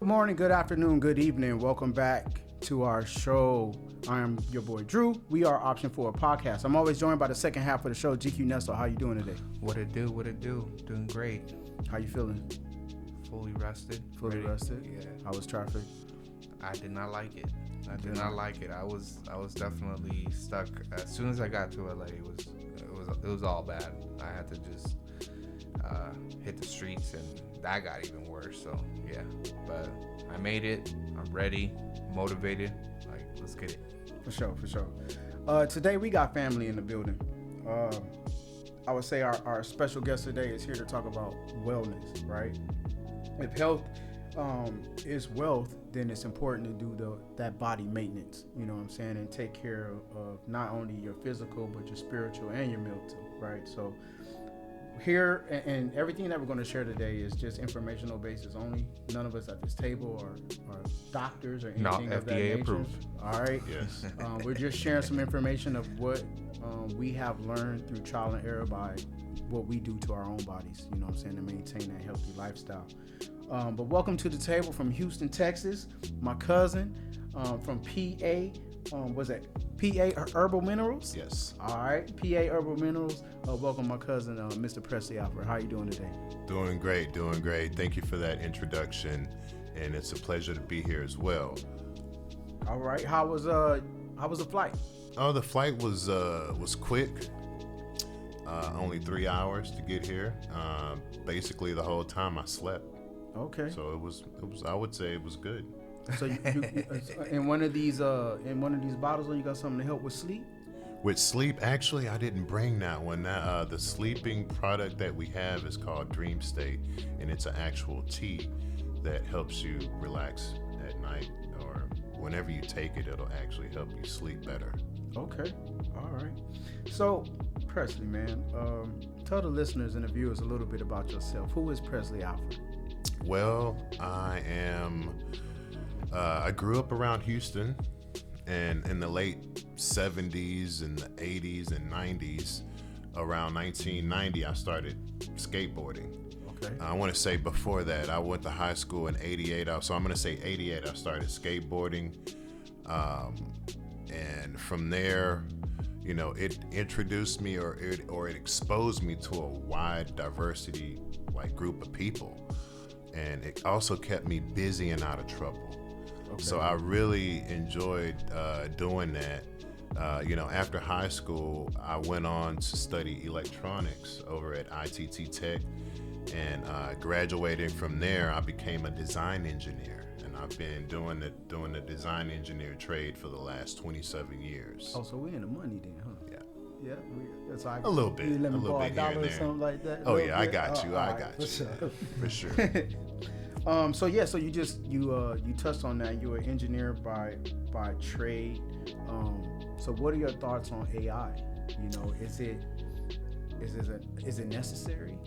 Good morning, good afternoon, good evening. Welcome back to our show. I am your boy Drew. We are Option 4 Podcast. I'm always joined by the second half of the show, GQ Nestor. How you doing today? What it do? Doing great. How you feeling? Fully rested. Fully rested? Yeah. How was traffic? I did not like it. I was definitely stuck. As soon as I got to LA, it was all bad. I had to just hit the streets, and that got even worse. So yeah, but I made it. I'm ready, motivated. Like, let's get it. For sure. Today we got family in the building. I would say our special guest today is here to talk about wellness, right? If health is wealth, then it's important to do that body maintenance, you know what I'm saying, and take care of not only your physical, but your spiritual and your mental, right? So here, and everything that we're going to share today is just informational basis only. None of us at this table are doctors or anything of that nature. FDA approved. All right. Yes. We're just sharing some information of what we have learned through trial and error by what we do to our own bodies, you know what I'm saying, to maintain that healthy lifestyle. But welcome to the table from Houston, Texas, my cousin from PA. Was it PA Herbal Minerals? Yes. All right, PA Herbal Minerals. Welcome my cousin, Mr. Presley Alfred. How you doing today? Doing great. Thank you for that introduction, and it's a pleasure to be here as well. All right, how was the flight? Oh, the flight was quick. Only 3 hours to get here. Basically, the whole time I slept. Okay. So it was. I would say it was good. So you in one of these bottles, you got something to help with sleep? With sleep, actually, I didn't bring that one. The sleeping product that we have is called Dream State, and it's an actual tea that helps you relax at night, or whenever you take it, it'll actually help you sleep better. Okay, all right. So, Presley, man, tell the listeners and the viewers a little bit about yourself. Who is Presley Alfred? Well, I am. I grew up around Houston, and in the late 70s and the 80s and 90s, around 1990, I started skateboarding. Okay. I want to say before that, I went to high school in 88. So I'm going to say 88, I started skateboarding. And from there, you know, it introduced me or it exposed me to a wide diversity, like, group of people. And it also kept me busy and out of trouble. Okay. So I really enjoyed doing that. After high school, I went on to study electronics over at ITT Tech, and graduating from there, I became a design engineer, and I've been doing the design engineer trade for the last 27 years. Oh, so we in the money then, huh? Yeah. Yeah, that's like a little bit, $11 here and or there. something like that. Oh yeah, I got you. Sure. For sure. So you touched on that. You're an engineer by trade. So what are your thoughts on AI? You know, is it necessary?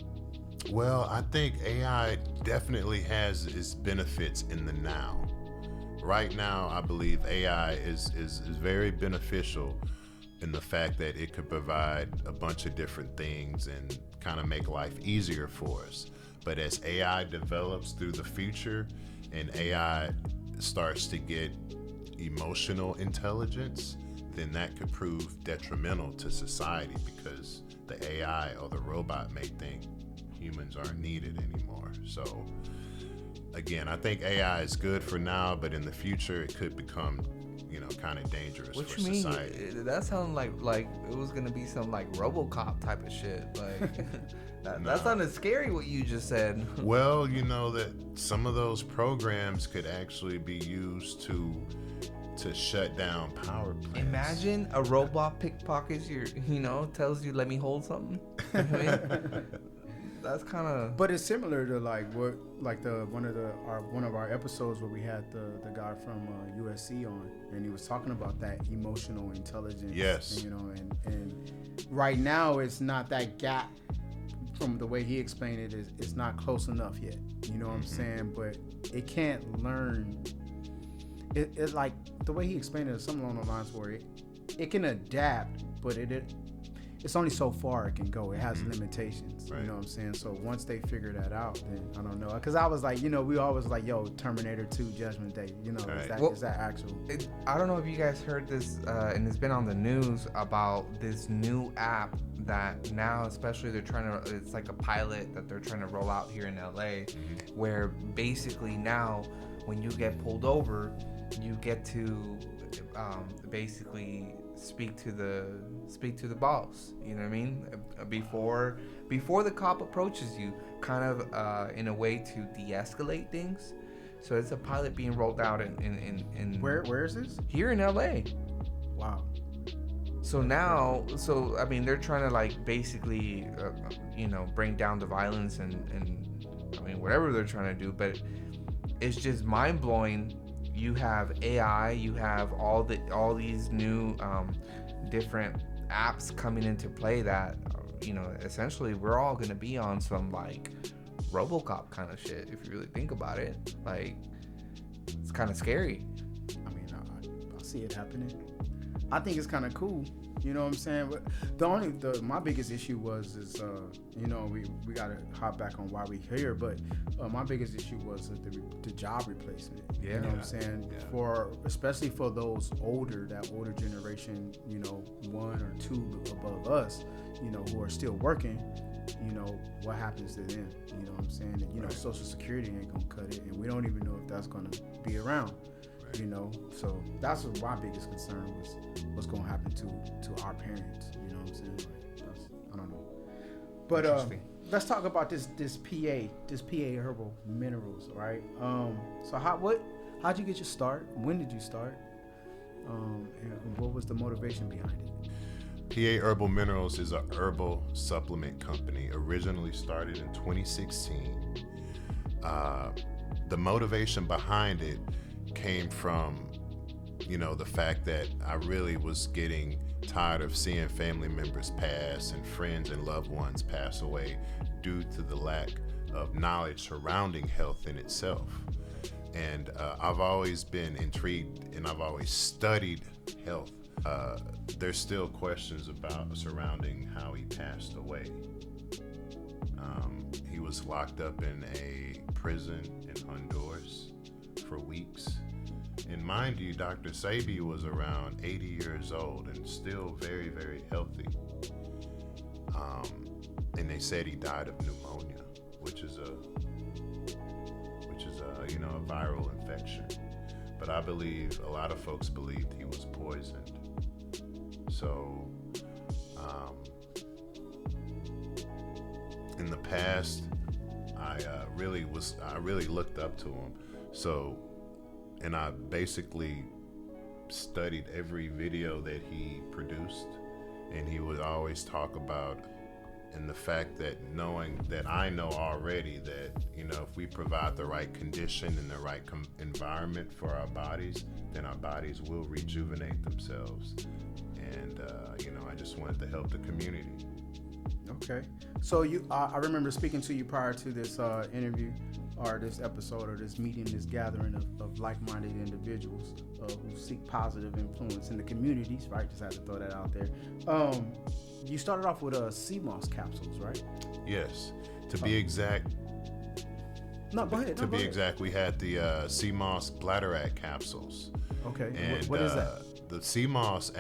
Well, I think AI definitely has its benefits in the now. Right now, I believe AI is very beneficial in the fact that it could provide a bunch of different things and kind of make life easier for us. But as AI develops through the future and AI starts to get emotional intelligence, then that could prove detrimental to society, because the AI or the robot may think humans aren't needed anymore. So again, I think AI is good for now, but in the future it could become, kind of dangerous for society. That sounded like it was gonna be some like RoboCop type of shit. Like that sounded scary what you just said. Well, that some of those programs could actually be used to shut down power plants. Imagine a robot pickpockets tells you, let me hold something. I mean, that's kind of. But it's similar to one of our episodes where we had the guy from USC on, and he was talking about that emotional intelligence. Yes. And right now it's not that gap. From the way he explained it, it's not close enough yet. You know what I'm saying? But it can't learn. It's like the way he explained it is something along the lines where it can adapt, but it's only so far it can go. It has limitations. Right. You know what I'm saying? So once they figure that out, then I don't know. Because I was like, we always like, yo, Terminator 2 Judgment Day. Right. Is that actual? I don't know if you guys heard this, and it's been on the news about this new app that now, especially it's like a pilot that they're trying to roll out here in LA, where basically now when you get pulled over, you get to basically speak to the boss. You know what I mean? Before the cop approaches you, kind of in a way to de-escalate things. So it's a pilot being rolled out in Where is this? here in LA. Wow. So now, I mean, they're trying to like basically, bring down the violence and I mean whatever they're trying to do, but it's just mind blowing. You have AI, you have all these new different apps coming into play that essentially we're all gonna be on some like RoboCop kind of shit if you really think about it. Like, it's kind of scary. I mean, I see it happening. I think it's kind of cool. You know what I'm saying? But my biggest issue is we gotta hop back on why we here. But my biggest issue was the job replacement. Yeah. You know what I'm saying? Yeah. Especially for those that older generation, 1 or 2 above us, who are still working. What happens to them? You know what I'm saying? And, Right. Social Security ain't gonna cut it, and we don't even know if that's gonna be around. Right. So that's what my biggest concern was. What's gonna happen to our parents? You know what I'm saying? Like, I don't know. But Interesting. let's talk about this PA herbal minerals, right? So how'd you get your start? When did you start? And what was the motivation behind it? PA Herbal Minerals is a herbal supplement company, originally started in 2016. The motivation behind it came from, the fact that I really was getting tired of seeing family members pass and friends and loved ones pass away due to the lack of knowledge surrounding health in itself. And I've always been intrigued, and I've always studied health. There's still questions surrounding how he passed away. He was locked up in a prison in Honduras for weeks. And mind you, Dr. Sebi was around 80 years old and still very, very healthy. And they said he died of pneumonia, which is a viral infection. But I believe a lot of folks believed he was poisoned. So, in the past, I really looked up to him. So, and I basically studied every video that he produced, and he would always talk about, and the fact that knowing that I know already that, if we provide the right condition and the right environment for our bodies, then our bodies will rejuvenate themselves. And, I just wanted to help the community. Okay. So I remember speaking to you prior to this interview or this episode or this meeting, this gathering of like-minded individuals who seek positive influence in the communities, right? Just had to throw that out there. You started off with sea moss capsules, right? Yes. To be exact. No, go ahead. To be exact, we had the sea moss bladderwrack capsules. Okay. And what is that? The sea moss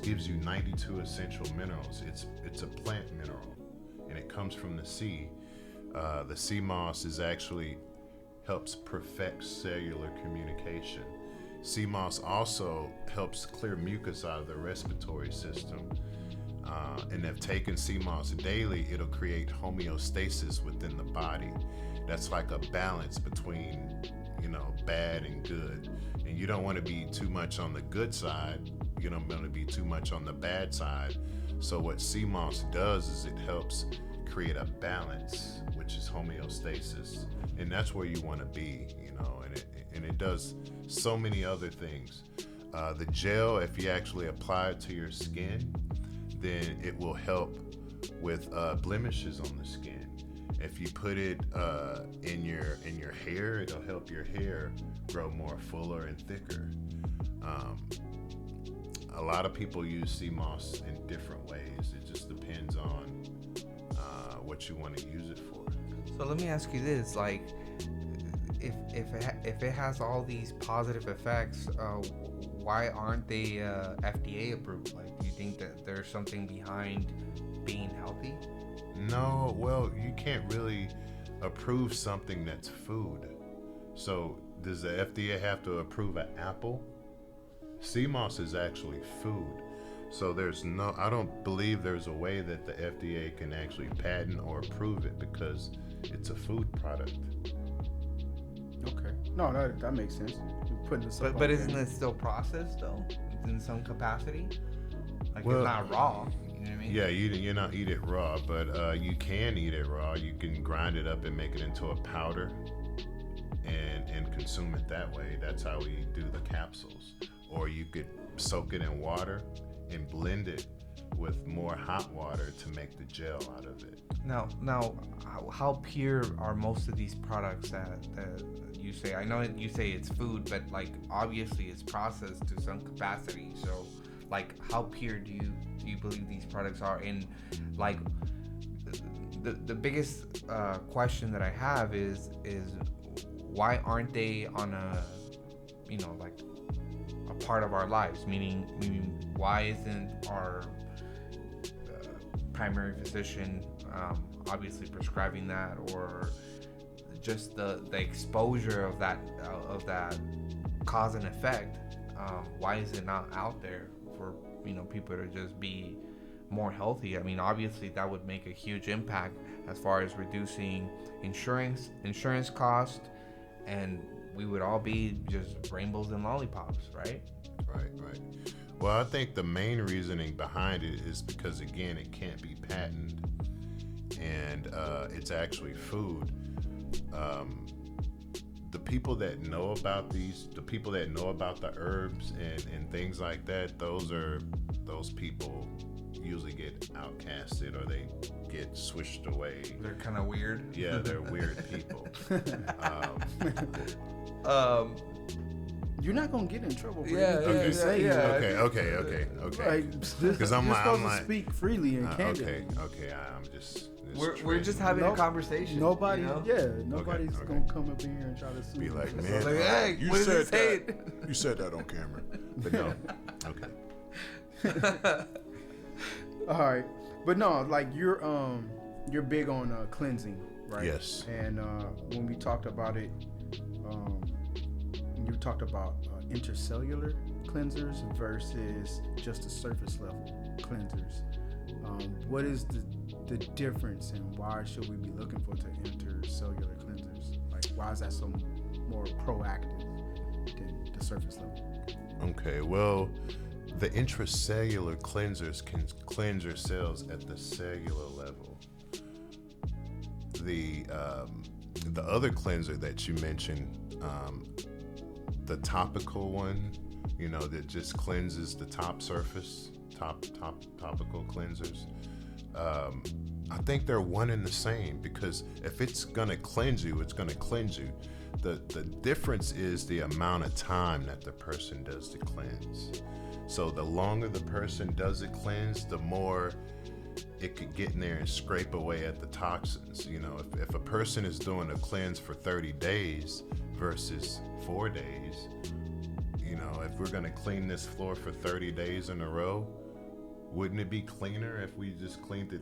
gives you 92 essential minerals. It's a plant mineral, and it comes from the sea. The sea moss helps perfect cellular communication. Sea moss also helps clear mucus out of the respiratory system. And if taken sea moss daily, it'll create homeostasis within the body. That's like a balance between, bad and good. And you don't want to be too much on the good side. You don't want to be too much on the bad side. So what sea moss does is it helps create a balance, which is homeostasis. And that's where you want to be, and it does so many other things. The gel, if you actually apply it to your skin, then it will help with blemishes on the skin. If you put it in your hair, it'll help your hair grow more fuller and thicker. a lot of people use sea moss in different ways. It just depends on what you want to use it for. So let me ask you this: like, if it has all these positive effects, why aren't they FDA approved? Like, do you think that there's something behind being healthy? No, well, you can't really approve something that's food. So does the FDA have to approve an apple? Sea moss is actually food. So I don't believe there's a way that the FDA can actually patent or approve it because it's a food product. Okay. No, that makes sense. You're putting this up But on isn't game. it still processed though, in some capacity? Like, Well, it's not raw. You know what I mean? Yeah, you're not eat it raw, but you can eat it raw. You can grind it up and make it into a powder and consume it that way. That's how we do the capsules. Or you could soak it in water and blend it with more hot water to make the gel out of it. Now, how pure are most of these products that you say? I know you say it's food, but like obviously it's processed to some capacity. So, like, how pure do you believe these products are? And like, the biggest question that I have is why aren't they on a, like a part of our lives? Meaning why isn't our primary physician obviously prescribing that, or just the exposure of that cause and effect? Why is it not out there for people to just be more healthy? I mean, obviously that would make a huge impact as far as reducing insurance cost, and we would all be just rainbows and lollipops, right? Right. Well, I think the main reasoning behind it is because, again, it can't be patented, and it's actually food. The people that know about the herbs and things like that, those people usually get outcasted or they get swished away. They're kind of weird. Yeah, they're weird people. You're not gonna get in trouble for Yeah, anything you say. Okay. Because I'm you're supposed like, to speak freely and candidly. Okay. I'm just. We're just having a conversation. Nobody, you know? nobody's Okay. gonna come up here and try to sue Be you. like, So man, like, hey, You what said does it say? that. You said that on camera. but no. Okay. All right, but no, like you're big on cleansing, right? Yes. And when we talked about it, you talked about intercellular cleansers versus just the surface level cleansers. What is the difference, and why should we be looking for the intercellular cleansers? Like, why is that so more proactive than the surface level? Okay. Well, the intracellular cleansers can cleanse your cells at the cellular level. The other cleanser that you mentioned, the topical one, that just cleanses the top surface, topical cleansers. I think they're one and the same, because if it's gonna cleanse you, it's gonna cleanse you. The difference is the amount of time that the person does the cleanse. So the longer the person does the cleanse, the more it could get in there and scrape away at the toxins. If a person is doing a cleanse for 30 days versus 4 days, if we're gonna clean this floor for 30 days in a row, wouldn't it be cleaner if we just cleaned it,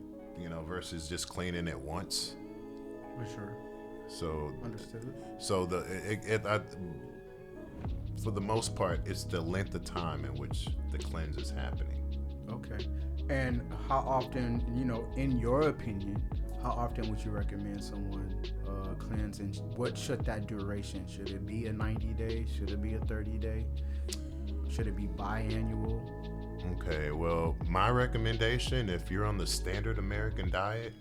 versus just cleaning it once? For sure. So Understood. So for the most part, it's the length of time in which the cleanse is happening. Okay. And how often, in your opinion, how often would you recommend someone cleanse, and what should that duration? Should it be a 90 day? Should it be a 30 day? Should it be biannual? Okay, well, my recommendation, if you're on the standard American diet,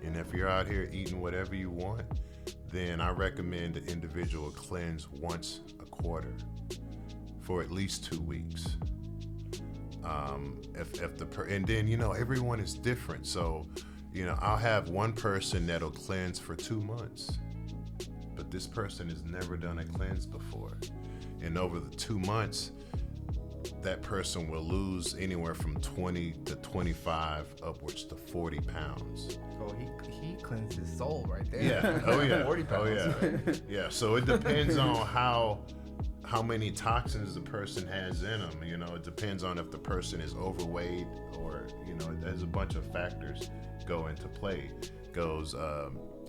and if you're out here eating whatever you want, then I recommend the individual cleanse once a quarter for at least 2 weeks. And then everyone is different, so I'll have one person that'll cleanse for 2 months, but this person has never done a cleanse before, and over the 2 months, that person will lose anywhere from 20 to 25 upwards to 40 pounds. So he cleansed his soul right there. Yeah. Oh yeah. 40 pounds. Oh yeah. Yeah. So it depends on how many toxins the person has in them. You know, it depends on if the person is overweight or, you know, there's a bunch of factors go into play.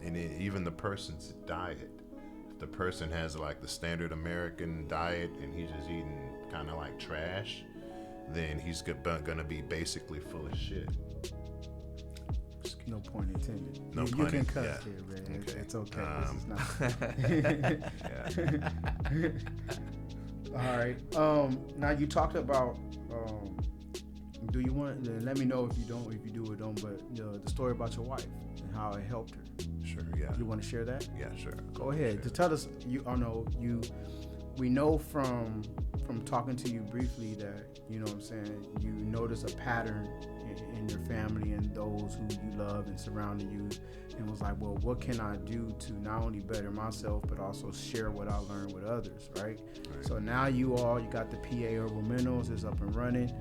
Even the person's diet. If the person has like the standard American diet and he's just eating kind of like trash, then he's gonna be basically full of shit. No point intended. No you pun can in- cuss yeah. here, man. Okay. It's okay. Yeah. All right. Now you talked about. Do you want? Let me know if you don't, if you do or don't. But the story about your wife and how it helped her. Sure. Yeah. You want to share that? Yeah. Sure. Go ahead. Sure. To tell us. We know from talking to you briefly that, you know what I'm saying, you notice a pattern in your family and those who you love and surrounding you, and was like, well, what can I do to not only better myself but also share what I learned with others, right? So now you got the PA Herbal Minerals is up and running.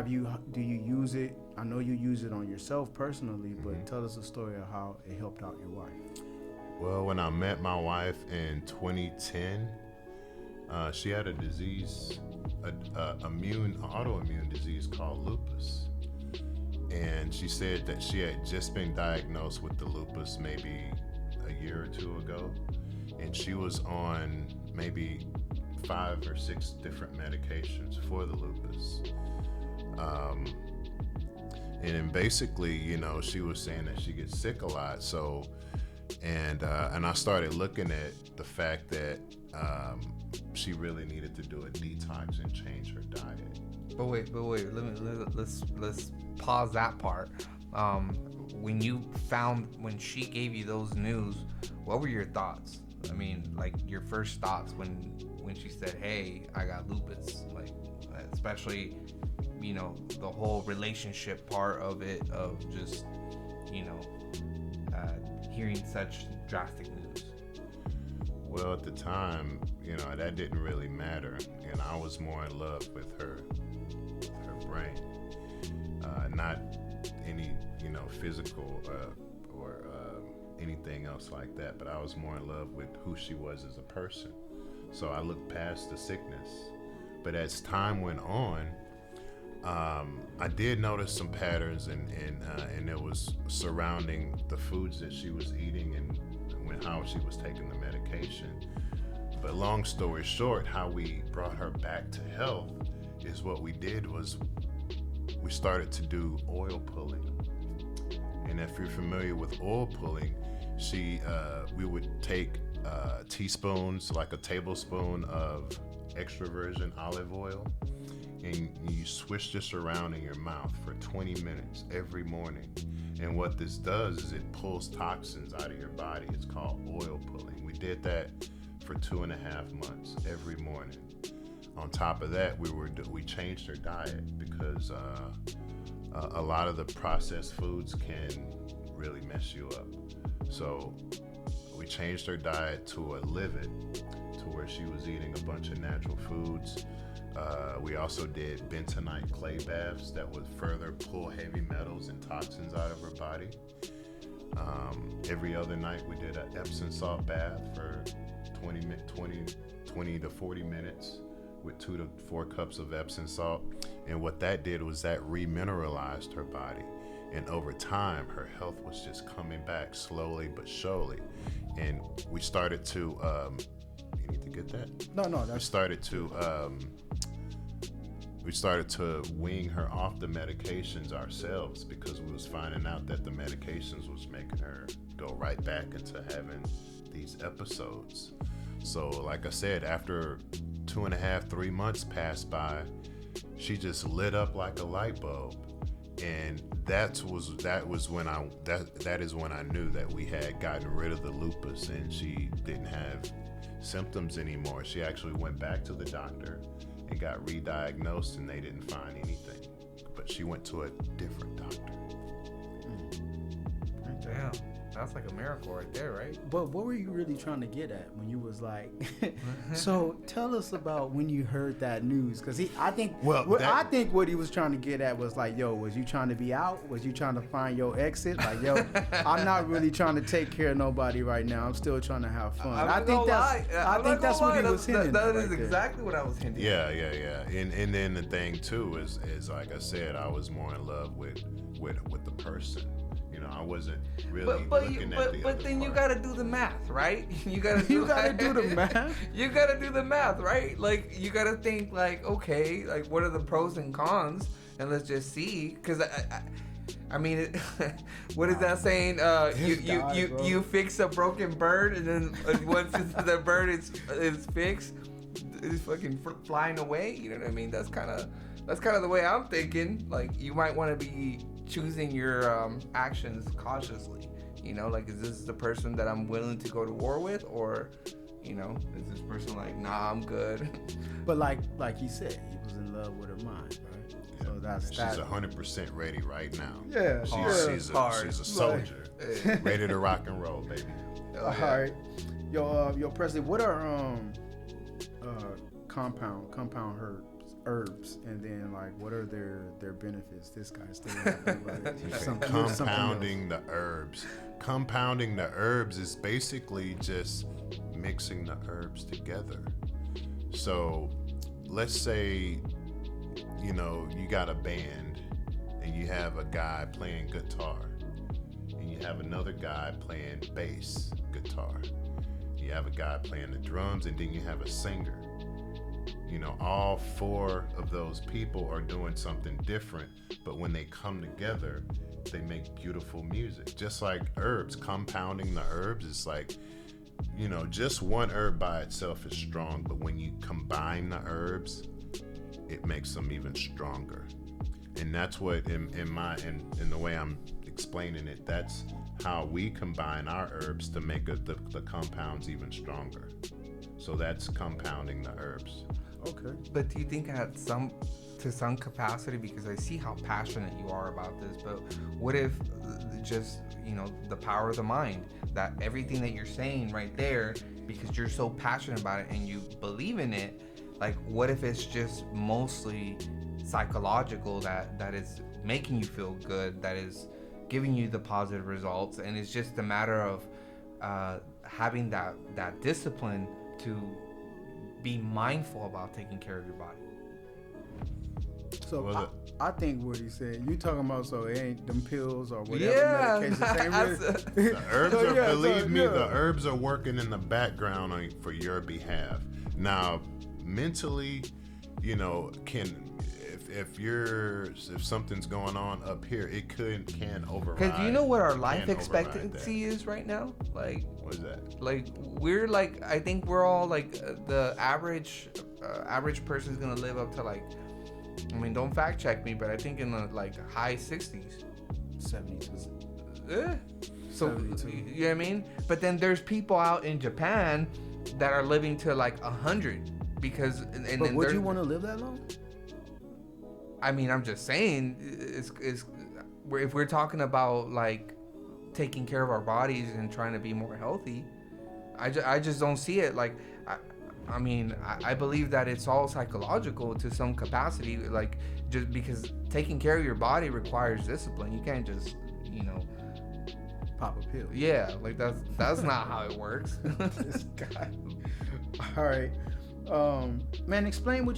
Do you use it? I know you use it on yourself personally, but tell us the story of how it helped out your wife. Well, when I met my wife in 2010, she had a disease, autoimmune disease called lupus. And she said that she had just been diagnosed with the lupus maybe a year or two ago. And she was on maybe 5 or 6 different medications for the lupus. And then basically, you know, she was saying that she gets sick a lot. So, and I started looking at the fact that she really needed to do a detox and change her diet. But wait. Let's pause that part. When she gave you those news, what were your thoughts? I mean, like your first thoughts when she said, "Hey, I got lupus," like especially, you know, the whole relationship part of it, of just, you know, hearing such drastic news. Well, at the time, you know, that didn't really matter, and I was more in love with her brain, not any, you know, physical or anything else like that. But I was more in love with who she was as a person. So I looked past the sickness. But as time went on, I did notice some patterns, and it was surrounding the foods that she was eating and how she was taking the medication. But long story short, how we brought her back to health is what we did was we started to do oil pulling. And if you're familiar with oil pulling, we would take teaspoons, like a tablespoon of extra virgin olive oil, and you swish this around in your mouth for 20 minutes every morning. And what this does is it pulls toxins out of your body. It's called oil pulling. We did that for 2.5 months every morning. On top of that, we changed her diet because a lot of the processed foods can really mess you up. So we changed her diet to a Live It, to where she was eating a bunch of natural foods. We also did bentonite clay baths that would further pull heavy metals and toxins out of her body. Every other night we did an Epsom salt bath for 20 to 40 minutes with 2 to 4 cups of Epsom salt. And what that did was that remineralized her body. And over time, her health was just coming back slowly but surely. And we started to, you need to get that? No, we started to wean her off the medications ourselves, because we was finding out that the medications was making her go right back into having these episodes. So like I said, after 2.5-3 months passed by, she just lit up like a light bulb. And that is when I knew that we had gotten rid of the lupus and she didn't have symptoms anymore. She actually went back to the doctor and got re-diagnosed, and they didn't find anything. But she went to a different doctor. Damn, That's like a miracle right there, right? But what were you really trying to get at when you was like, so tell us about when you heard that news? Because I think what he was trying to get at was like, yo, was you trying to be out? Was you trying to find your exit? Like, yo, I'm not really trying to take care of nobody right now. I'm still trying to have fun. I think that's what he was hinting. That is exactly what I was hinting. Yeah. And then the thing too is like I said, I was more in love with the person. You know, I wasn't really looking at the But other then part. you gotta do the math, right? You gotta do the math. You gotta do the math, right? Like you gotta think like, okay, like what are the pros and cons, and let's just see. Because I mean, what is that saying? You fix a broken bird, and then once the bird is fixed, it's fucking flying away. You know what I mean? That's kind of the way I'm thinking. Like you might want to be choosing your actions cautiously. You know, like, is this the person that I'm willing to go to war with, or, you know, is this person like, nah, I'm good? But like he said, he was in love with her mind, right? Yeah. So that's she's that. 100% ready right now. Yeah, she's a soldier, ready to rock and roll, baby. All right, yo, Presley, what are compound herbs, and then like what are their benefits? This guy's still compounding the herbs. Compounding the herbs is basically just mixing the herbs together. So let's say, you know, you got a band and you have a guy playing guitar and you have another guy playing bass guitar. You have a guy playing the drums, and then you have a singer. You know, all four of those people are doing something different, but when they come together, they make beautiful music. Just like herbs, compounding the herbs is like, you know, just one herb by itself is strong, but when you combine the herbs, it makes them even stronger. And that's what, in the way I'm explaining it, that's how we combine our herbs to make the compounds even stronger. So that's compounding the herbs. Okay. But do you think to some capacity, because I see how passionate you are about this, but what if just, you know, the power of the mind, that everything that you're saying right there, because you're so passionate about it and you believe in it, like what if it's just mostly psychological, that is making you feel good, that is giving you the positive results, and it's just a matter of having that discipline to be mindful about taking care of your body. So I think what he said, you talking about, so it ain't them pills or whatever medications. Ain't really, the herbs are, believe me, the herbs are working in the background for your behalf. Now, mentally, you know, if something's going on up here, it can override. Because do you know what our life expectancy is right now? Like, what is that? Like, we're like, I think we're all like the average person's gonna live up to like, I mean, don't fact check me, but I think in the like high 60s, 70s. So 72. You know what I mean? But then there's people out in Japan that are living to like 100 because. But would you want to live that long? I mean, I'm just saying, if we're talking about like taking care of our bodies and trying to be more healthy, I just don't see it. Like, I mean, I believe that it's all psychological to some capacity. Like, just because taking care of your body requires discipline. You can't just, you know, pop a pill. Yeah, like that's not how it works. This guy. All right. Man, explain what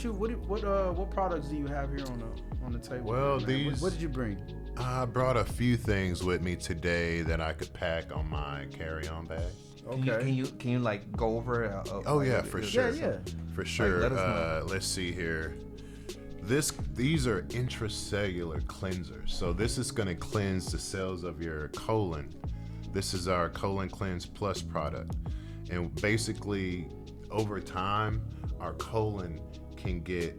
products do you have here on the table? Well, man? What did you bring? I brought a few things with me today that I could pack on my carry-on bag. Okay. Can you like go over it? For sure. Yeah. For sure. Like, let's see here. These are intracellular cleansers. So this is going to cleanse the cells of your colon. This is our Colon Cleanse Plus product, and basically, over time, our colon can get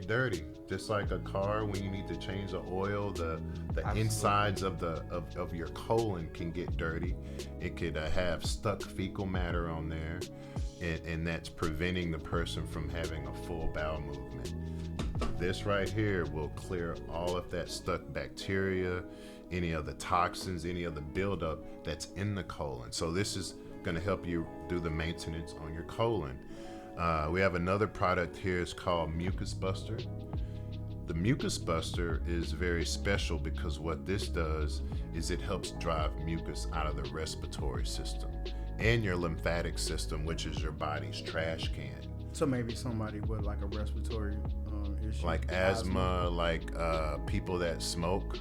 dirty, just like a car. When you need to change the oil, the insides of your colon can get dirty. It could have stuck fecal matter on there, and that's preventing the person from having a full bowel movement. this right here will clear all of that stuck bacteria, any of the toxins, any of the buildup that's in the colon. So this is going to help you do the maintenance on your colon. We have another product here. It's called Mucus Buster. The Mucus Buster is very special because what this does is it helps drive mucus out of the respiratory system and your lymphatic system, which is your body's trash can. So maybe somebody with like a respiratory issue, like asthma, like people that smoke.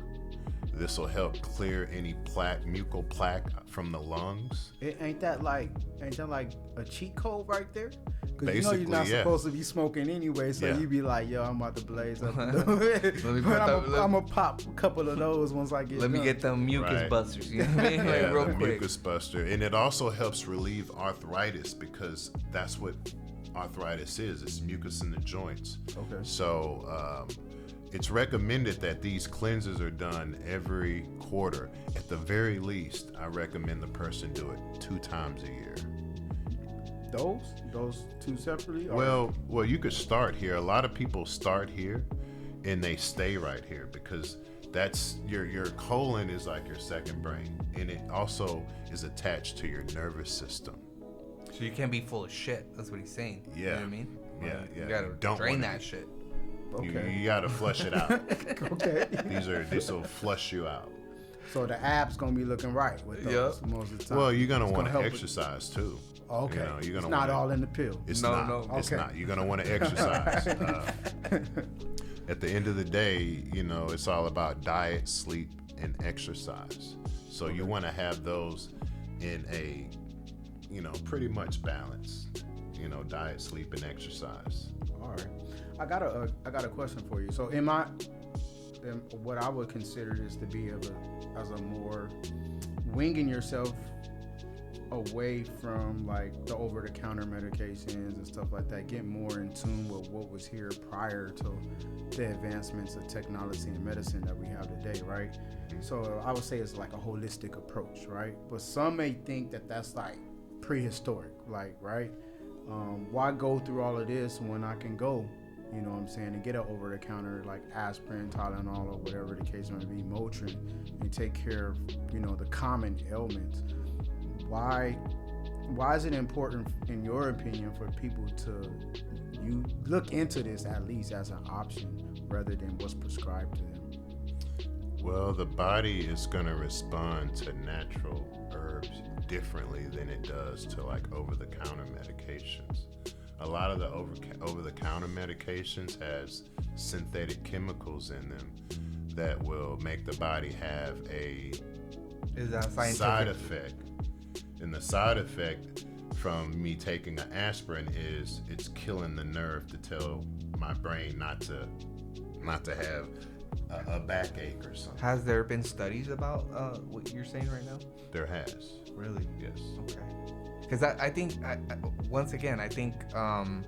This will help clear any mucal plaque from the lungs. Ain't that like a cheat code right there? Because you know Basically, you're not yeah. supposed to be smoking anyway, so Yeah. you be like, yo, I'm about to blaze up. I'm gonna pop a couple of those once I get Let me done. get them mucus Right. busters. You know what I mean? Yeah, Real the quick. Mucus Buster. And it also helps relieve arthritis because that's what arthritis is. It's mucus in the joints. Okay. So it's recommended that these cleanses are done every quarter. At the very least, I recommend the person do it 2 times a year. Those two separately? Or? Well, you could start here. A lot of people start here and they stay right here because that's your colon is like your second brain, and it also is attached to your nervous system. So you can't be full of shit. That's what he's saying. You know Yeah. what I mean? Yeah, Like, yeah. You gotta Don't drain wanna that be- shit. Okay. You gotta flush it out. Okay. This will flush you out. So the abs gonna be looking right with those most of the time. Well, you're gonna It's want to help with- exercise too. Okay. You know, you're It's gonna not wanna- all in the pill. It's No, not. no. It's Okay. not. You're gonna want to exercise. At the end of the day, you know, it's all about diet, sleep, and exercise. So you want to have those in a, you know, pretty much balanced. You know, diet, sleep, and exercise. All right. I got a question for you. So what I would consider this to be as a more winging yourself away from like the over-the-counter medications and stuff like that, get more in tune with what was here prior to the advancements of technology and medicine that we have today, right? So I would say it's like a holistic approach, right? But some may think that that's like prehistoric, like, right? Why go through all of this when I can go, you know what I'm saying, and get an over-the-counter like aspirin, Tylenol, or whatever the case may be, Motrin, and take care of, you know, the common ailments. Why is it important, in your opinion, for people to you look into this at least as an option rather than what's prescribed to them? Well, the body is going to respond to natural herbs differently than it does to like over-the-counter medications. A lot of the over-the-counter medications has synthetic chemicals in them that will make the body have a Is that scientific? side effect. And the side effect from me taking an aspirin is it's killing the nerve to tell my brain not to have a backache or something. Has there been studies about what you're saying right now? There has. Really? Yes. Okay. Because I think, once again, I think the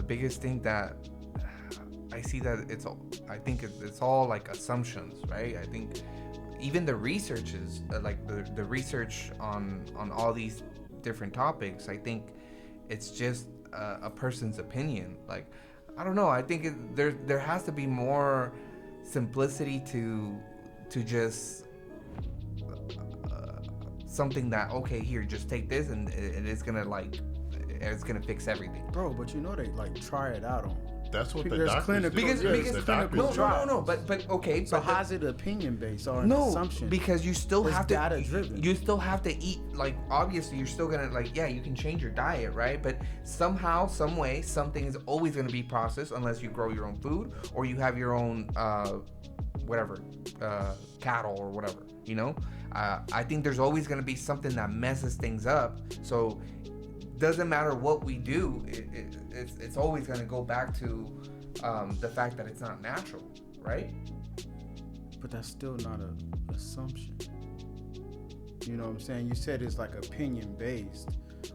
biggest thing that I see that it's all like assumptions, right? I think even the research is like the research on all these different topics. I think it's just a person's opinion. Like, I don't know. I think there has to be more simplicity to just something that, okay, here, just take this and it's gonna fix everything. Bro, but you know they like try it out on. That's what the There's doctors clinical- do. Because Yes, because the clinical doctors do. trials. No, but okay. So but how's it opinion based or an no, assumption? because you still It's have to. data-driven. You still have to eat. Like, obviously, you're still gonna like. Yeah, you can change your diet, right? But somehow, some way, something is always gonna be processed unless you grow your own food or you have your own cattle or whatever. You know, I think there's always gonna be something that messes things up. So doesn't matter what we do, it's always gonna go back to the fact that it's not natural, right? But that's still not an assumption. You know what I'm saying? You said it's like opinion based.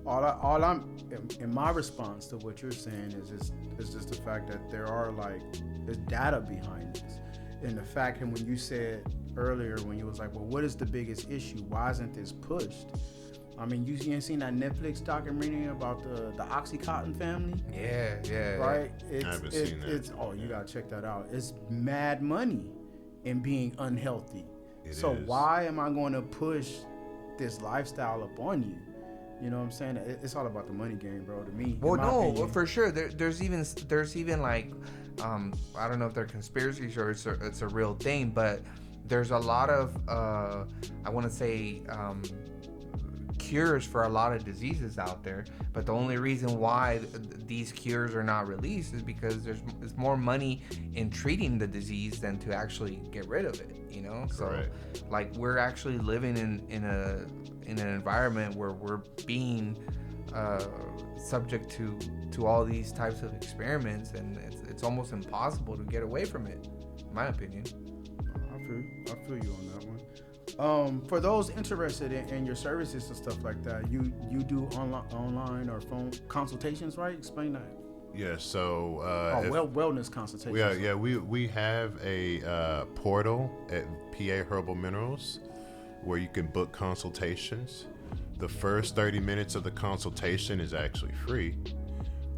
All I'm in my response to what you're saying is just the fact that there's data behind this, and the fact that when you said earlier when you was like, well, what is the biggest issue? Why isn't this pushed? I mean, you ain't seen that Netflix documentary about the Oxycontin family? Yeah. Right? I haven't seen that. You gotta check that out. It's mad money in being unhealthy. It So is. why am I going to push this lifestyle up on you? You know what I'm saying? It's all about the money game, bro. To me, Well, in my no, opinion. for sure. There's even like, I don't know if they're conspiracies or it's a real thing, but there's a lot of I want to say cures for a lot of diseases out there. But the only reason why these cures are not released is because there's more money in treating the disease than to actually get rid of it. You know, so Correct. like we're actually living in an environment where we're being subject to all these types of experiments, and it's almost impossible to get away from it, in my opinion. I feel you on that one. For those interested in your services and stuff like that, you do online or phone consultations, right? Explain that. Yeah, so Wellness consultations. we have a portal at PA Herbal Minerals where you can book consultations. The first 30 minutes of the consultation is actually free.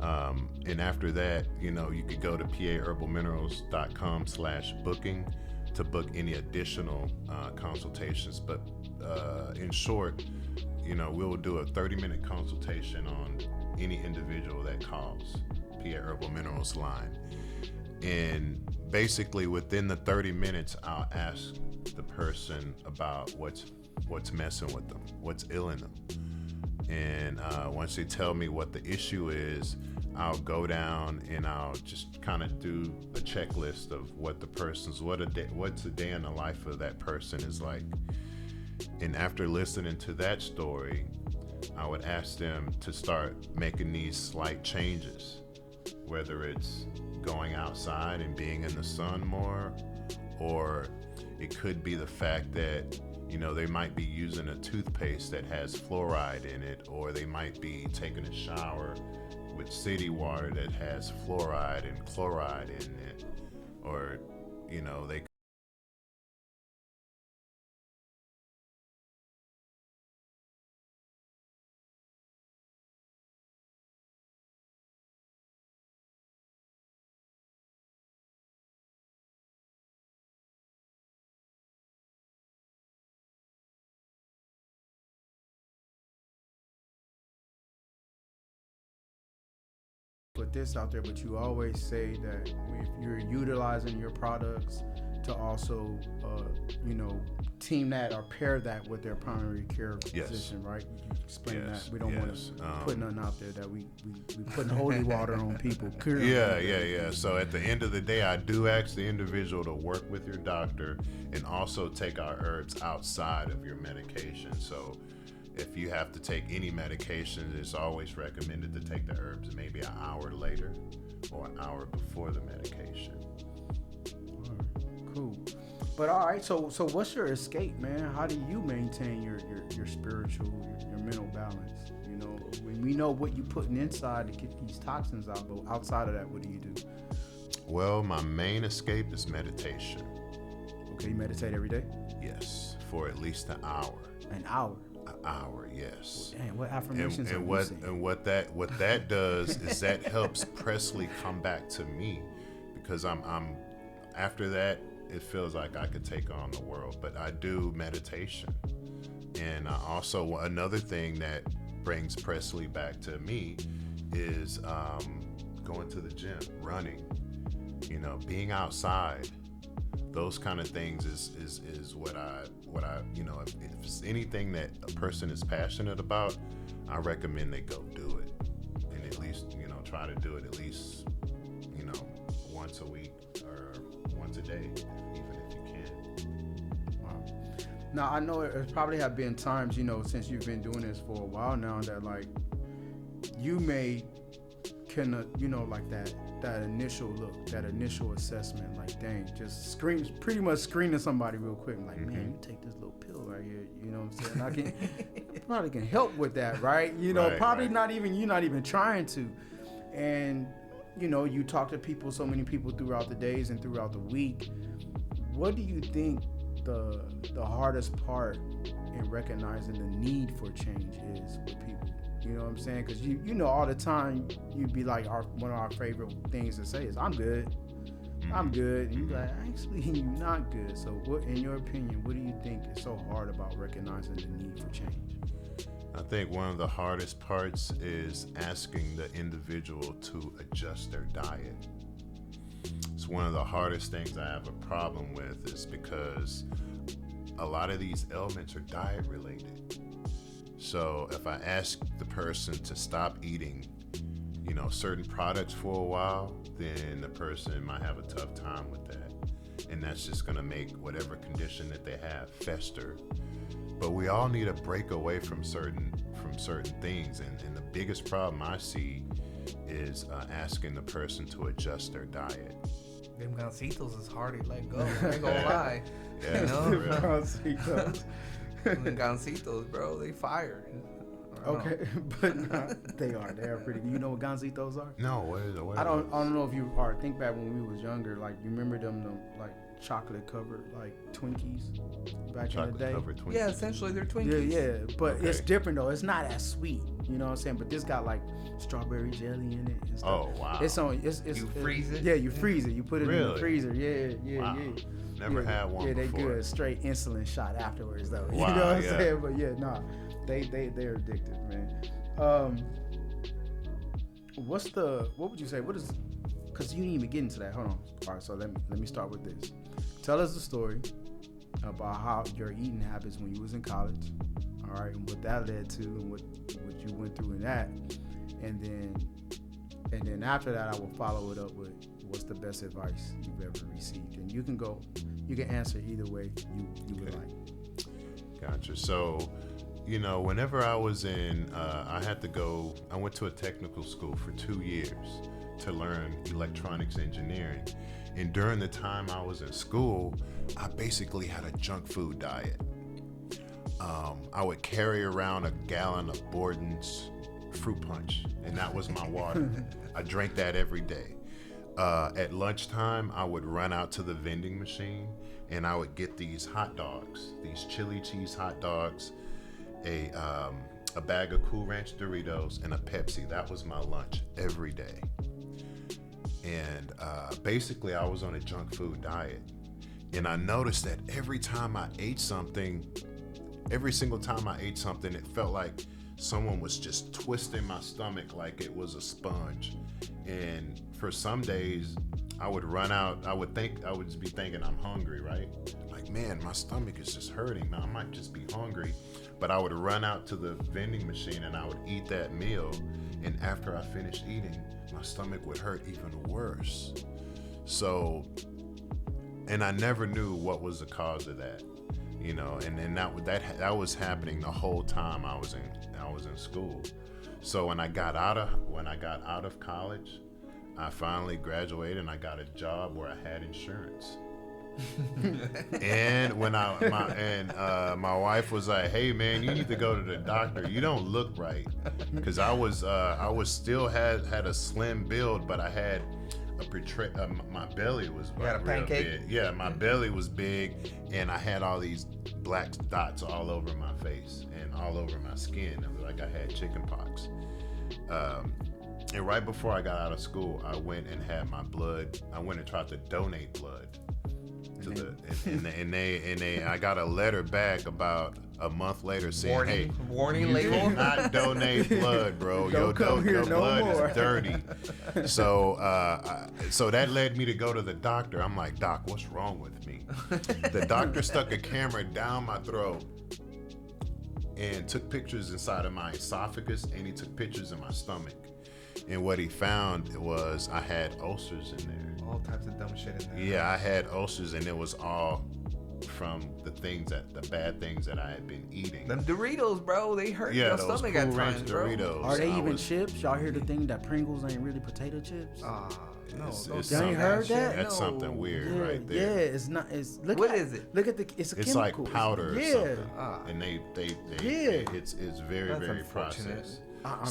And after that, you could go to paherbalminerals.com/booking to book any additional consultations. But in short, we'll do a 30-minute consultation on any individual that calls PA Herbal Minerals line. And basically within the 30 minutes, I'll ask the person about what's messing with them, what's ill in them. And once they tell me what the issue is, I'll go down and I'll just kind of do a checklist of what the person's, what's a day in the life of that person is like. And after listening to that story, I would ask them to start making these slight changes, whether it's going outside and being in the sun more, or it could be the fact that they might be using a toothpaste that has fluoride in it, or they might be taking a shower with city water that has fluoride and chloride in it, or they Put this out there, but you always say that if you're utilizing your products to also, team that or pair that with their primary care Yes. physician, right? You explain Yes, that. We don't want yes. to put nothing out there that we putting holy water on people. Yeah. So at the end of the day, I do ask the individual to work with your doctor and also take our herbs outside of your medication. So if you have to take any medications, it's always recommended to take the herbs maybe an hour later or an hour before the medication. All right, cool. But all right, so what's your escape, man? How do you maintain your spiritual, your mental balance? We know what you're putting inside to get these toxins out, but outside of that, what do you do? Well, my main escape is meditation. Okay, you meditate every day? Yes, for at least an hour. An hour? An hour, yes. Damn, what affirmations And are you what saying? and what that does is that helps Presley come back to me, because I'm after that it feels like I could take on the world. But I do meditation, and also another thing that brings Presley back to me is going to the gym, running, being outside. Those kind of things is what I if it's anything that a person is passionate about, I recommend they go do it, and at least try to do it at least once a week or once a day, even if you can. Wow. Now I know it probably have been times since you've been doing this for a while now that like you may like that initial look, that initial assessment, like dang, just pretty much screening somebody real quick. I'm like, man, you take this little pill right here, you know what I'm saying? I probably can help with that, right? Right. Not even you're not even trying to. And you talk to people, so many people throughout the days and throughout the week. What do you think the hardest part and recognizing the need for change is with people. You know what I'm saying? Because you know all the time you'd be like, one of our favorite things to say is, I'm good. I'm good. And you're like, actually, you're not good. So what, in your opinion, what do you think is so hard about recognizing the need for change? I think one of the hardest parts is asking the individual to adjust their diet. It's one of the hardest things I have a problem with, is because a lot of these ailments are diet related. So if I ask the person to stop eating, certain products for a while, then the person might have a tough time with that. And that's just gonna make whatever condition that they have fester. But we all need a break away from certain things. And the biggest problem I see is asking the person to adjust their diet. Them gancitos is hard to let go. I ain't gonna lie. Yeah, You know? for real. Gancitos. Them gancitos, bro, they fire. Okay, but they are pretty. You know what gancitos are? No, what is it? I don't know if you are. Think back when we was younger. Like, you remember them like chocolate covered like Twinkies back in the day? Chocolate Twinkies. Yeah, essentially they're Twinkies. Yeah, but it's Okay. different though. It's not as sweet. You know what I'm saying? But this got like strawberry jelly in it and stuff. Oh, wow. It's on. It's You freeze it? Yeah, you freeze it. You put it in the Really? freezer. Yeah. Wow. Never Yeah, had one Yeah, they before. good. Straight insulin shot afterwards though. Wow, You know what I'm yeah. saying? But yeah, nah, they're addictive, man. What would you say? What is? Because you didn't even get into that. Hold on. All right, so let me start with this. Tell us the story about how your eating habits when you was in college. All right, and what that led to, and what you went through in that, and then after that, I will follow it up with what's the best advice you've ever received, and you can answer either way you would Okay. like. Gotcha. So, whenever I was in, I went to a technical school for 2 years to learn electronics engineering. And during the time I was in school, I basically had a junk food diet. I would carry around a gallon of Borden's fruit punch, and that was my water. I drank that every day. At lunchtime, I would run out to the vending machine and I would get these hot dogs, these chili cheese hot dogs, a bag of Cool Ranch Doritos, and a Pepsi. That was my lunch every day. And basically, I was on a junk food diet. And I noticed that every single time I ate something, it felt like someone was just twisting my stomach like it was a sponge. And for some days, I would run out. I would be thinking I'm hungry, right? Like, man, my stomach is just hurting. Now I might just be hungry. But I would run out to the vending machine and I would eat that meal. And after I finished eating, my stomach would hurt even worse. So, and I never knew what was the cause of that, and that was happening the whole time I was in school. So when I got out of college, I finally graduated and I got a job where I had insurance. And when my wife was like, "Hey man, you need to go to the doctor. You don't look right," because I was still had a slim build, but I had my belly was You had a real pancake? big. Yeah, my belly was big, and I had all these black dots all over my face and all over my skin. It was like I had chicken pox. And right before I got out of school, I went and had my blood. I went and tried to donate blood to I got a letter back about a month later saying, "Hey, warning you label." do not donate blood, bro. Don't come here Your no blood more." is dirty." So that led me to go to the doctor. I'm like, "Doc, what's wrong with me?" The doctor stuck a camera down my throat and took pictures inside of my esophagus, and he took pictures of my stomach. And what he found was I had ulcers in there. All types of dumb shit in there. Yeah, I had ulcers, and it was all from the bad things that I had been eating. Them Doritos, bro, they hurt your those stomach Cool at Ranch times, bro. Doritos. Are they I even was- chips? Y'all hear the thing that Pringles ain't really potato chips? No, It's- don't it's say You ain't heard shit. that? That's No. something weird yeah, right there. yeah, it's not. It's look. What at, is it? Look at the. It's a It's chemical. like powder or yeah. something. Ah. And they Yeah. it's very, That's very unfortunate. processed. I mean,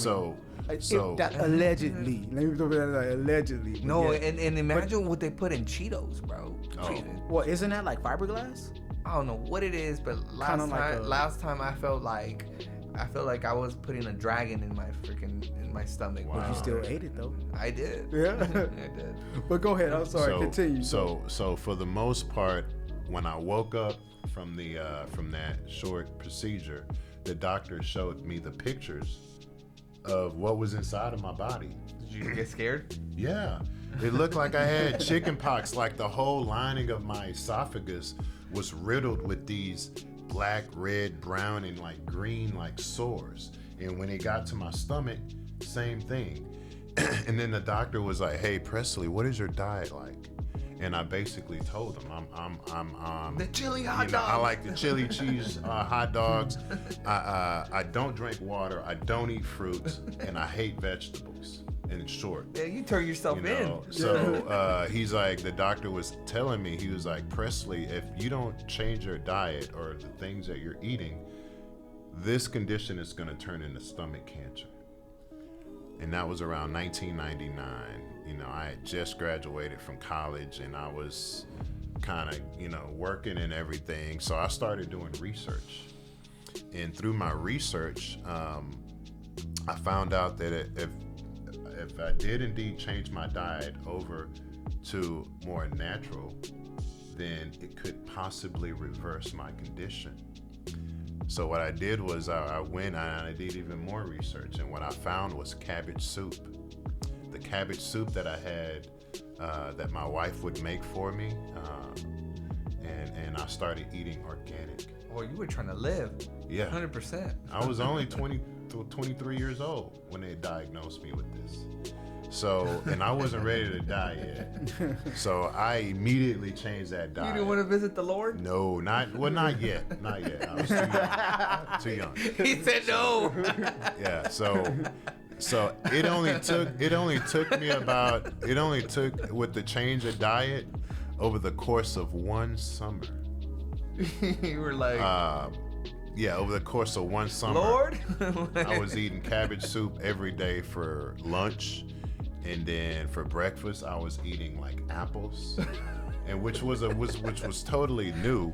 So that allegedly. Let me go back to that, allegedly. but No, yeah. and imagine what they put in Cheetos, bro. Oh. Cheetos. Well, isn't that like fiberglass? I don't know what it is, but last time I felt like I was putting a dragon in my stomach. But you still ate it though. I did. Yeah. I did. But go ahead. I'm sorry. Continue. So for the most part, when I woke up from that short procedure, the doctor showed me the pictures of what was inside of my body. Did you get scared? Yeah. It looked like I had chicken pox, like the whole lining of my esophagus was riddled with these black, red, brown, and like green like sores. And when it got to my stomach, same thing. And then the doctor was like, "Hey Presley, what is your diet like?" And I basically told him, I'm the chili hot dog. I like the chili cheese hot dogs. I don't drink water. I don't eat fruits, and I hate vegetables. In short, yeah, you turn yourself in. So he's like, the doctor was telling me, he was like, Presley, if you don't change your diet or the things that you're eating, this condition is going to turn into stomach cancer. And that was around 1999. You know, I had just graduated from college and I was kind of, working and everything. So I started doing research. And through my research, I found out that if I did indeed change my diet over to more natural, then it could possibly reverse my condition. So what I did was I went and I did even more research, and what I found was cabbage soup. The cabbage soup that I had, that my wife would make for me, and I started eating organic. Oh, you were trying to live. Yeah. 100%. I was only 23 years old when they diagnosed me with this. So, and I wasn't ready to die yet. So I immediately changed that diet. You didn't want to visit the Lord? No, not yet. Not yet. I was too young. He said no. Yeah. So it only took with the change of diet over the course of one summer. You were like, yeah, over the course of one summer, Lord, I was eating cabbage soup every day for lunch, and then for breakfast I was eating like apples, and which was totally new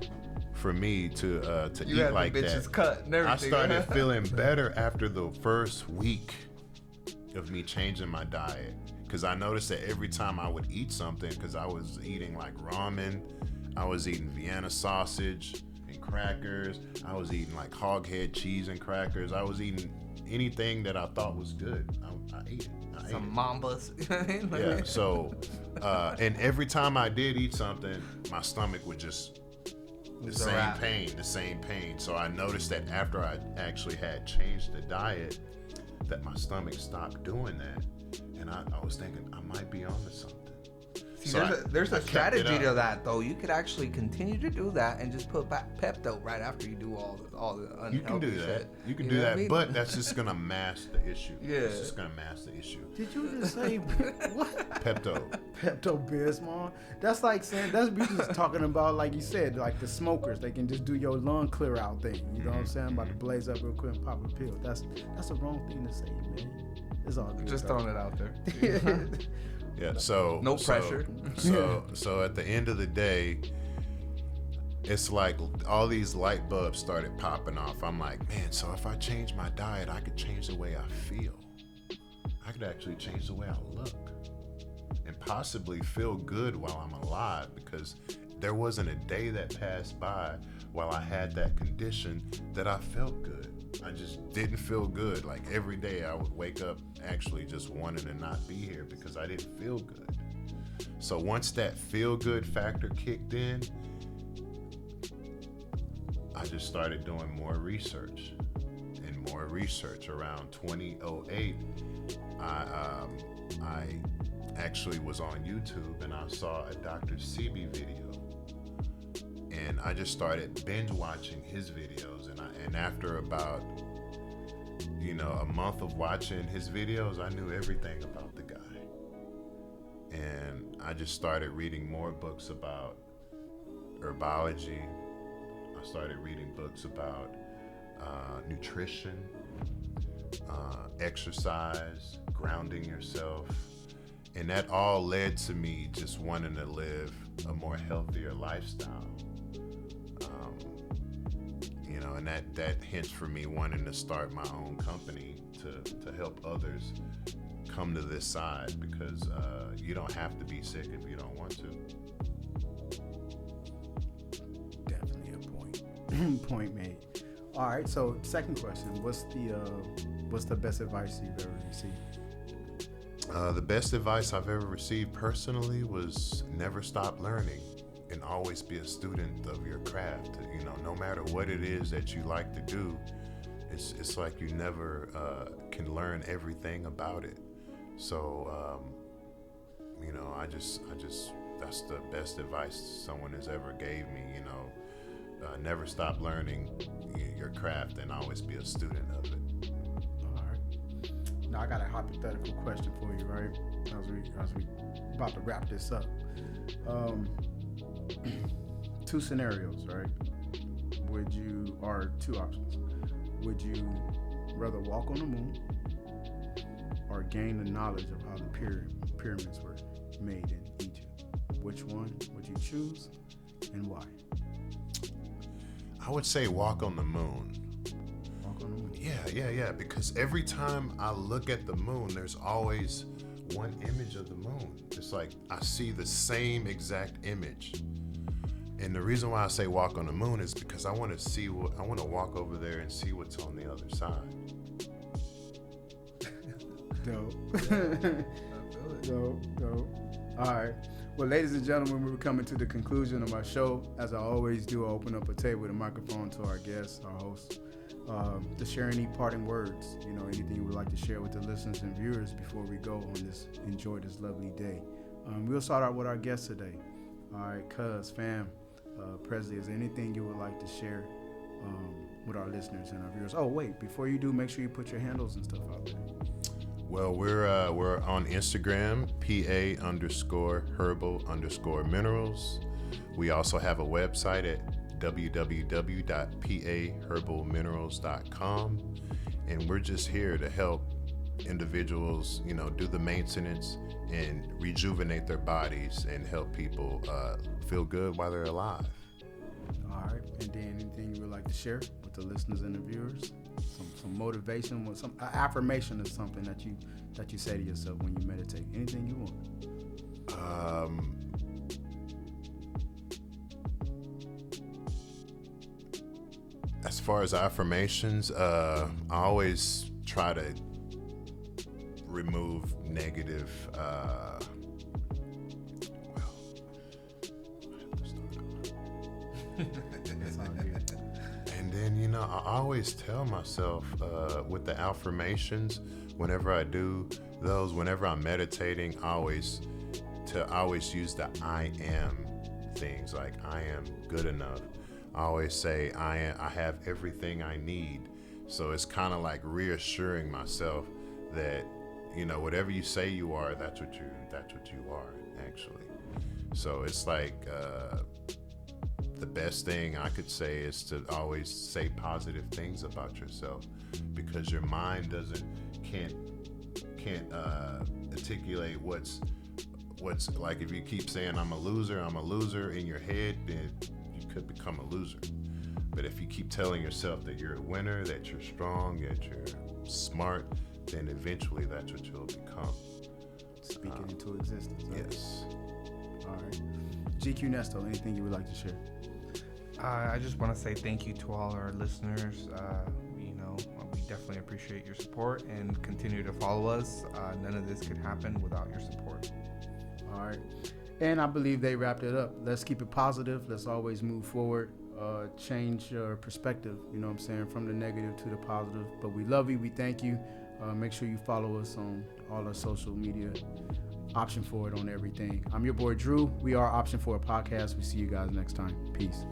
for me to you eat like the bitches that. Cut and everything. I started feeling better after the first week of me changing my diet, because I noticed that every time I would eat something, because I was eating like ramen, I was eating Vienna sausage and crackers, I was eating like hog head cheese and crackers, I was eating anything that I thought was good. I ate it. Some mambas. Yeah, so and every time I did eat something, my stomach would just the same pain. So I noticed that after I actually had changed the diet, that my stomach stopped doing that, and I was thinking I might be onto something. See, So there's a strategy to that though. You could actually continue to do that and just put back Pepto right after you do all the unhealthy You can do that. shit. You can You do know what that, I mean? but that's just gonna mask the issue. Yeah. It's just gonna mask the issue. Did you just say what? Pepto. Pepto-Bismol? That's like saying, that's we just talking about, like you said, like the smokers. They can just do your lung clear out thing. You know what I'm saying? About to blaze up real quick and pop a pill. That's the wrong thing to say, man. It's all good. Just though. throwing it out there. Yeah. So No pressure. So at the end of the day, it's like all these light bulbs started popping off. I'm like, man, so if I change my diet, I could change the way I feel. I could actually change the way I look and possibly feel good while I'm alive, because there wasn't a day that passed by while I had that condition that I felt good. I just didn't feel good. Like every day I would wake up actually just wanting to not be here because I didn't feel good. So once that feel good factor kicked in, I just started doing more research and more research. Around 2008, I actually was on YouTube and I saw a Dr. Sebi video, and I just started binge watching his videos, and after about a month of watching his videos, I knew everything about the guy. And I just started reading more books about herbology. I started reading books about nutrition, exercise, grounding yourself. And that all led to me just wanting to live a more healthier lifestyle. and that hints for me wanting to start my own company to help others come to this side, because you don't have to be sick if you don't want to. Definitely a point. Point made. All right. So second question: what's the best advice you've ever received? The best advice I've ever received personally was never stop learning and always be a student of your craft. You know, no matter what it is that you like to do, it's like you never can learn everything about it. So, you know, I just that's the best advice someone has ever gave me. You know, never stop learning your craft and always be a student of it. All right. Now I got a hypothetical question for you, right? As we about to wrap this up. Two scenarios, right? Or two options. Would you rather walk on the moon or gain the knowledge of how the pyramids were made in Egypt? Which one would you choose and why? I would say walk on the moon. Walk on the moon. Yeah, because every time I look at the moon, there's always one image of the moon. It's like I see the same exact image. And the reason why I say walk on the moon is because I want to walk over there and see what's on the other side. Dope. Dope. All right. Well, ladies and gentlemen, we're coming to the conclusion of our show. As I always do, I open up a table with a microphone to our guests, our hosts, to share any parting words. You know, anything you would like to share with the listeners and viewers before we go on this, enjoy this lovely day. We'll start out with our guests today. All right, cuz, fam, Presley, is there anything you would like to share with our listeners and our viewers? Oh, wait, before you do, make sure you put your handles and stuff out there. Well, we're on Instagram, PA_herbal_minerals. We also have a website at www.paherbalminerals.com, and we're just here to help individuals, you know, do the maintenance and rejuvenate their bodies and help people feel good while they're alive. All right, and then anything you would like to share with the listeners and the viewers? Some motivation, some affirmation is something that you say to yourself when you meditate. Anything you want. As far as affirmations, I always try to remove negative. And then, you know, I always tell myself with the affirmations, whenever I do those, whenever I'm meditating, I always use the I am things, like I am good enough. I always say I have everything I need. So it's kind of like reassuring myself that, you know, whatever you say you are, that's what you are, actually. So it's like the best thing I could say is to always say positive things about yourself, because your mind can't articulate what's like. If you keep saying I'm a loser in your head, then you could become a loser. But if you keep telling yourself that you're a winner, that you're strong, that you're smart, then eventually that's what you'll become. Speak it into existence. Right? Yes. All right. GQ Nesto, anything you would like to share? I just want to say thank you to all our listeners. You know, we definitely appreciate your support, and continue to follow us. None of this could happen without your support. All right. And I believe they wrapped it up. Let's keep it positive. Let's always move forward. Change your perspective, you know what I'm saying, from the negative to the positive. But we love you. We thank you. Make sure you follow us on all our social media. Option Forward on everything. I'm your boy Drew. We are Option Forward Podcast. We see you guys next time. Peace.